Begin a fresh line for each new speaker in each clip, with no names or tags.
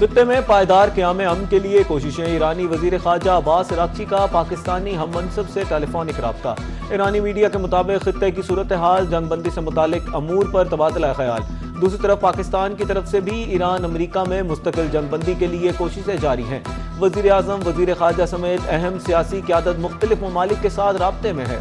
खित्ते में पायदार क़याम अमन के लिए कोशिशें। ईरानी वज़ीर ख़ारजा अब्बास अराग़ची का पाकिस्तानी हम मनसब से टेलीफोनिक रब्ता। ईरानी मीडिया के मुताबिक खित्ते की सूरत हाल, जंगबंदी से मुतालिक अमूर पर तबादला ख्याल। दूसरी तरफ पाकिस्तान की तरफ से भी ईरान अमरीका में मुस्तकिल जंगबंदी के लिए कोशिशें जारी हैं। वज़ीर आज़म, वज़ीर ख़ारजा समेत अहम सियासी क़यादत मुख्तलिफ ममालिक के साथ राब्ते में है।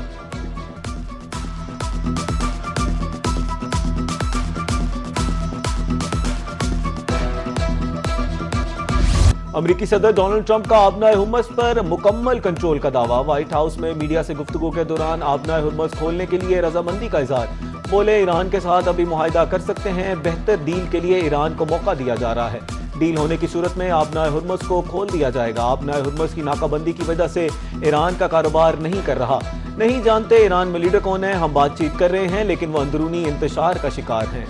अमरीकी सदर डोनाल्ड ट्रंप का आबनाए हुर्मुज़ पर मुकम्मल कंट्रोल का दावा। व्हाइट हाउस में मीडिया से गुफ्तगू के दौरान आबनाए हुर्मुज़ खोलने के लिए रजामंदी का इजहार। बोले, ईरान के साथ अभी मुआहिदा कर सकते हैं, बेहतर डील के लिए ईरान को मौका दिया जा रहा है। डील होने की सूरत में आबनाए हुर्मुज़ को खोल दिया जाएगा। आबनाए हुर्मुज़ की नाकाबंदी की वजह से ईरान का कारोबार नहीं कर रहा। नहीं जानते ईरान में लीडर कौन है। हम बातचीत कर रहे हैं, लेकिन वो अंदरूनी इंतशार का शिकार हैं।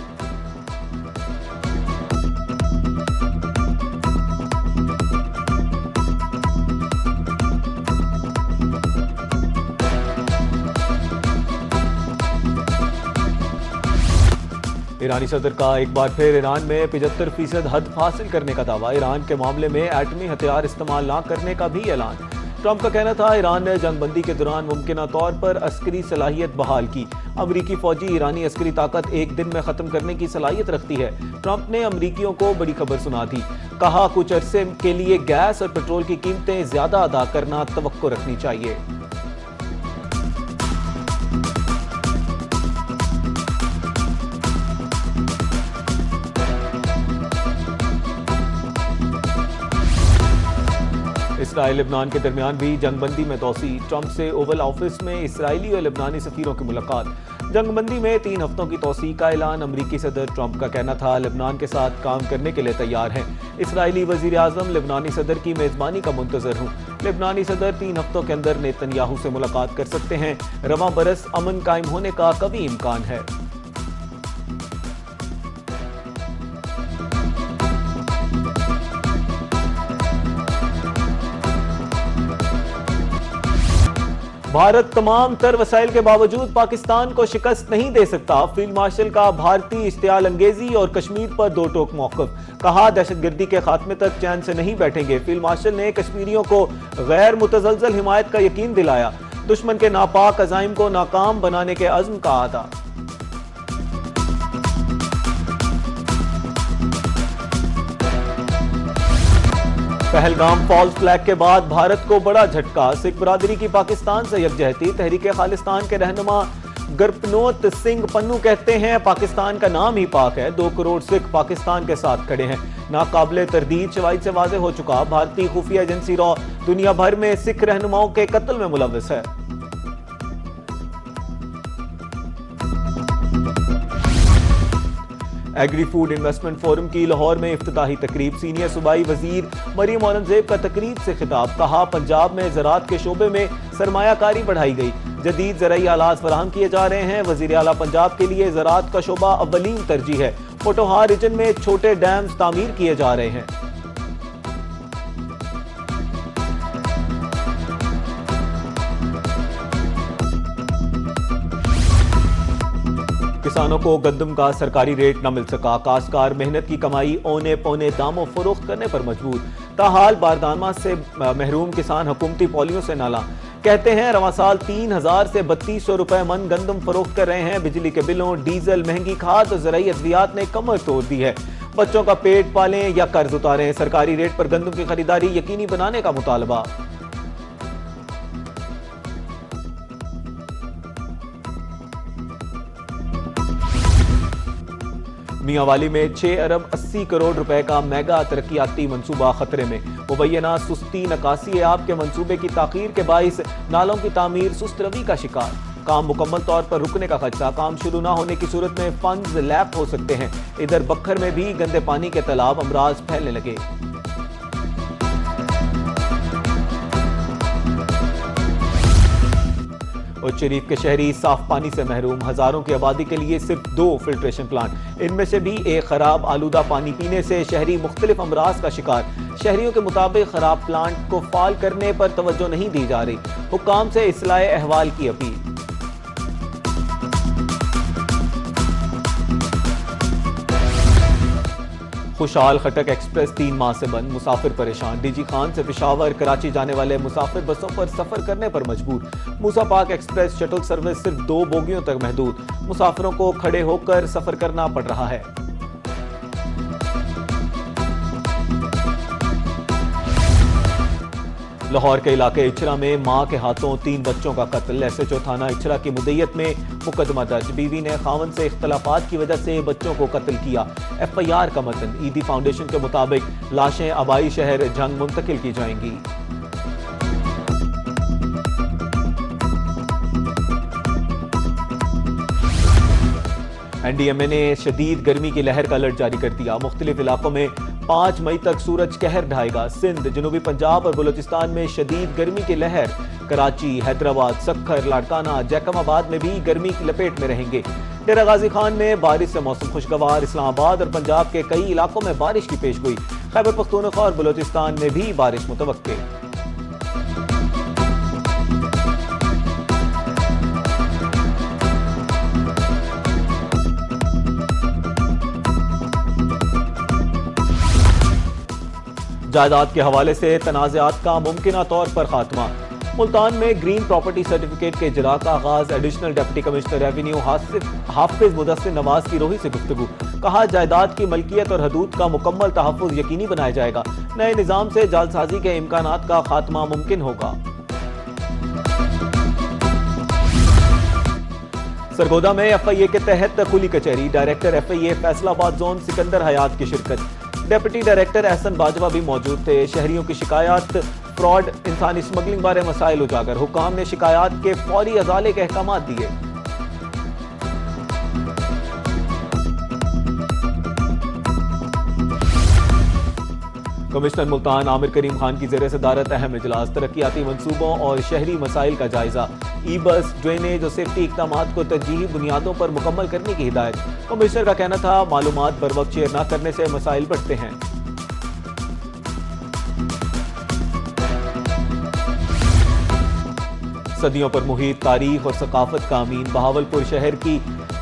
ईरानी सदर का एक बार फिर ईरान में 75% हद हासिल करने का दावा। ईरान के मामले में एटमी हथियार इस्तेमाल न करने का भी ऐलान। ट्रंप का कहना था, ईरान ने जंगबंदी के दौरान मुमकिन तौर पर अस्करी सलाहियत बहाल की। अमरीकी फौजी ईरानी अस्करी ताकत एक दिन में खत्म करने की सलाहियत रखती है। ट्रंप ने अमरीकियों को बड़ी खबर सुना दी। कहा, कुछ अरसे के लिए गैस और पेट्रोल की कीमतें ज्यादा अदा करना तवक्को रखनी चाहिए। इसराइल लेबनान के दरमियान भी जंगबंदी में तोसी। ट्रंप से ओवल ऑफिस में इसराइली और लेबनानी सफीरों की मुलाकात। जंगबंदी में 3 हफ्तों की तोसी का ऐलान। अमरीकी सदर ट्रंप का कहना था, लेबनान के साथ काम करने के लिए तैयार हैं। इसराइली वजीर आजम, लेबनानी सदर की मेजबानी का मुंतजर हूँ। लेबनानी सदर 3 हफ्तों के अंदर नेतन्याहू से मुलाकात कर सकते हैं। रवां बरस अमन कायम होने का कभी इम्कान है। भारत तमाम तर वसाइल के बावजूद पाकिस्तान को शिकस्त नहीं दे सकता। फील्ड मार्शल का भारतीय इश्तियाल अंगेजी और कश्मीर पर दो टोक मौक़िफ़। कहा, दहशतगर्दी के खात्मे तक चैन से नहीं बैठेंगे। फील्ड मार्शल ने कश्मीरियों को गैर मुतज़लज़ल हिमायत का यकीन दिलाया। दुश्मन के नापाक अज़ाइम को नाकाम बनाने के अज़्म का आदा। पहलगाम फॉल्स फ्लैग के बाद भारत को बड़ा झटका। सिख बरादरी की पाकिस्तान से यकजहती। तहरीक खालिस्तान के रहनुमा गुरप्रीत सिंह पन्नू कहते हैं, पाकिस्तान का नाम ही पाक है। 2 करोड़ सिख पाकिस्तान के साथ खड़े हैं। नाकाबिले तरदीद शवाहिद से वाज़ेह हो चुका, भारतीय खुफिया एजेंसी रॉ दुनिया भर में सिख रहनुमाओं के कत्ल में मुलव्वस है। एग्री फूड इन्वेस्टमेंट फोरम की लाहौर में इफ्तिताही तकरीब। सीनियर सूबाई वजीर मरियम औरंगजेब का तकरीब से खिताब। कहा, पंजाब में ज़राअत के शोबे में सरमायाकारी बढ़ाई गई। जदीद ज़राई आलात फराहम किए जा रहे हैं। वज़ीर आला पंजाब के लिए ज़राअत का शोबा अव्वलीन तरजीह है। पोटोहार रीजन में छोटे डैम्स तामीर किए जा रहे हैं। किसानों को गंदम का सरकारी रेट न मिल सका। काश्तकार मेहनत की कमाई औने पौने दामों फरोख्त करने पर मजबूर। ताहाल बारदाना से महरूम किसान हुकूमती पॉलियों से नाला। कहते हैं, रवां साल 3000 से 3200 रुपए मन गंदम फरोख्त कर रहे हैं। बिजली के बिलों, डीजल, महंगी खाद और ज़राई अद्वियात ने कमर तोड़ दी है। बच्चों का पेट पालें या कर्ज उतारें। सरकारी रेट पर गंदम की खरीदारी यकीनी बनाने का मुतालबा। मियांवाली में 6 अरब 80 करोड़ रुपए का मेगा तरक्याती मंसूबा खतरे में। मुबैना सुस्ती नकासी आब के मंसूबे की ताखीर के बाइस नालों की तामीर सुस्त रवी का शिकार। काम मुकम्मल तौर पर रुकने का खदशा। काम शुरू न होने की सूरत में फंड्स लैप हो सकते हैं। इधर बखर में भी गंदे पानी के तालाब अमराज फैलने लगे। उच्च शरीफ के शहरी साफ पानी से महरूम। हजारों की आबादी के लिए सिर्फ 2 फिल्ट्रेशन प्लांट। इनमें से भी एक खराब आलूदा पानी पीने से शहरी मुख्तलिफ अमराज का शिकार। शहरियों के मुताबिक खराब प्लांट को फाल करने पर तवज्जो नहीं दी जा रही। हुक्काम से इस्लाह अहवाल की अपील। खुशहाल खटक एक्सप्रेस 3 माह से बंद, मुसाफिर परेशान। डीजी खान से पेशावर कराची जाने वाले मुसाफिर बसों पर सफर करने पर मजबूर। मूसा पाक एक्सप्रेस शटल सर्विस सिर्फ 2 बोगियों तक महदूद, मुसाफिरों को खड़े होकर सफर करना पड़ रहा है। लाहौर के इलाके इचरा में मां के हाथों 3 बच्चों का कत्ल। एसएचओ थाना इचरा की मुद्दईयत में मुकदमा दर्ज। बीवी ने खावन से इख्तलाफात की वजह से बच्चों को कत्ल किया। एफआईआर का मतन। ईदी फाउंडेशन के मुताबिक लाशें आबाई शहर जंग मुंतकिल की जाएंगी। एनडीएमए ने शदीद गर्मी की लहर का अलर्ट जारी कर दिया। मुख्तलिफ इलाकों में 5 मई तक सूरज कहर ढाएगा। सिंध, जनूबी पंजाब और बलूचिस्तान में शदीद गर्मी की लहर। कराची, हैदराबाद, सक्खर, लाड़काना, जैकमाबाद में भी गर्मी की लपेट में रहेंगे। डेरा गाजी खान में बारिश से मौसम खुशगवार। इस्लामाबाद और पंजाब के कई इलाकों में बारिश की पेशगोई। खैबर पख्तूनख्वा और बलूचिस्तान में भी बारिश मुतवक्के। जायदाद के हवाले से तनाज़ात का मुमकिना तौर पर खात्मा। मुल्तान में ग्रीन प्रॉपर्टी सर्टिफिकेट के इजरा का आगाज। एडिशनल डिप्टी कमिश्नर रेवेन्यू हाफिज मुदस्सिर नवाज की रोही से गुफ्तगू। कहा, जायदाद की मलकियत और हदूद का मुकम्मल तहफ़्फ़ुज़ यकीनी बनाया जाएगा। नए निज़ाम से जालसाजी के इम्कानात का खात्मा मुमकिन होगा। सरगोदा में एफआईए के तहत खुली कचहरी। Director FIA Faisalabad zone Sikandar Hayat की शिरकत। डिप्टी डायरेक्टर एहसन बाजवा भी मौजूद थे। शहरियों की शिकायत, फ्रॉड, इंसानी स्मगलिंग बारे मसाइल उजागर। हुकाम ने शिकायत के फौरी अजाले के अहकाम दिए। कमिश्नर मुल्तान आमिर करीम खान की ज़ेर सदारत अहम इजलास। तरक्याती मंसूबों और शहरी मसाइल का जायजा। ई बस, ड्रेनेज और सेफ्टी इक़दामात को तरजीही बुनियादों पर मुकम्मल करने की हिदायत। कमिश्नर का कहना था, मालूमात बर वक्त शेयर न करने से मसाइल बढ़ते हैं। सदियों पर मुहित तारीख और सकाफत का अमीन। बहावलपुर शहर की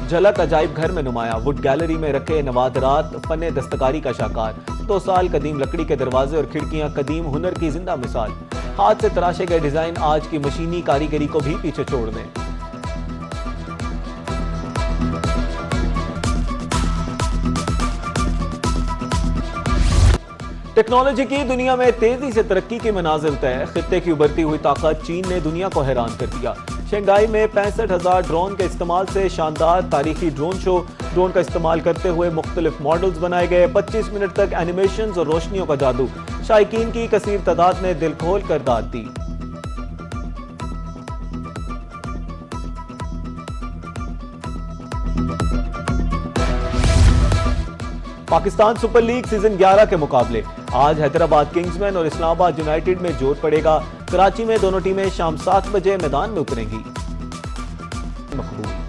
झलक अजायब घर में नुमाया। वुड गैलरी में रखे नवादरात फन दस्तकारी का शाकार। 2 साल कदीम लकड़ी के दरवाजे और खिड़कियां कदीम हुनर की जिंदा मिसाल। हाथ से तराशे गए डिजाइन आज की मशीनी कारीगरी को भी पीछे छोड़ दें। टेक्नोलॉजी की दुनिया में तेजी से तरक्की की मनाजिल तय। खित्ते की उभरती हुई ताकत चीन ने दुनिया को हैरान कर दिया। शंघाई में 65,000 ड्रोन के इस्तेमाल से शानदार तारीखी ड्रोन शो। ड्रोन का इस्तेमाल करते हुए मुख्तलिफ मॉडल्स बनाए गए। 25 मिनट तक एनिमेशन और रोशनियों का जादू। शायकीन की कसीर तादाद ने दिल खोल कर दाद दी। पाकिस्तान सुपर लीग सीजन 11 के मुकाबले। आज हैदराबाद किंग्समैन और इस्लामाबाद यूनाइटेड में जोर पड़ेगा। कराची में दोनों टीमें शाम 7 बजे मैदान में उतरेंगी। मकबूल।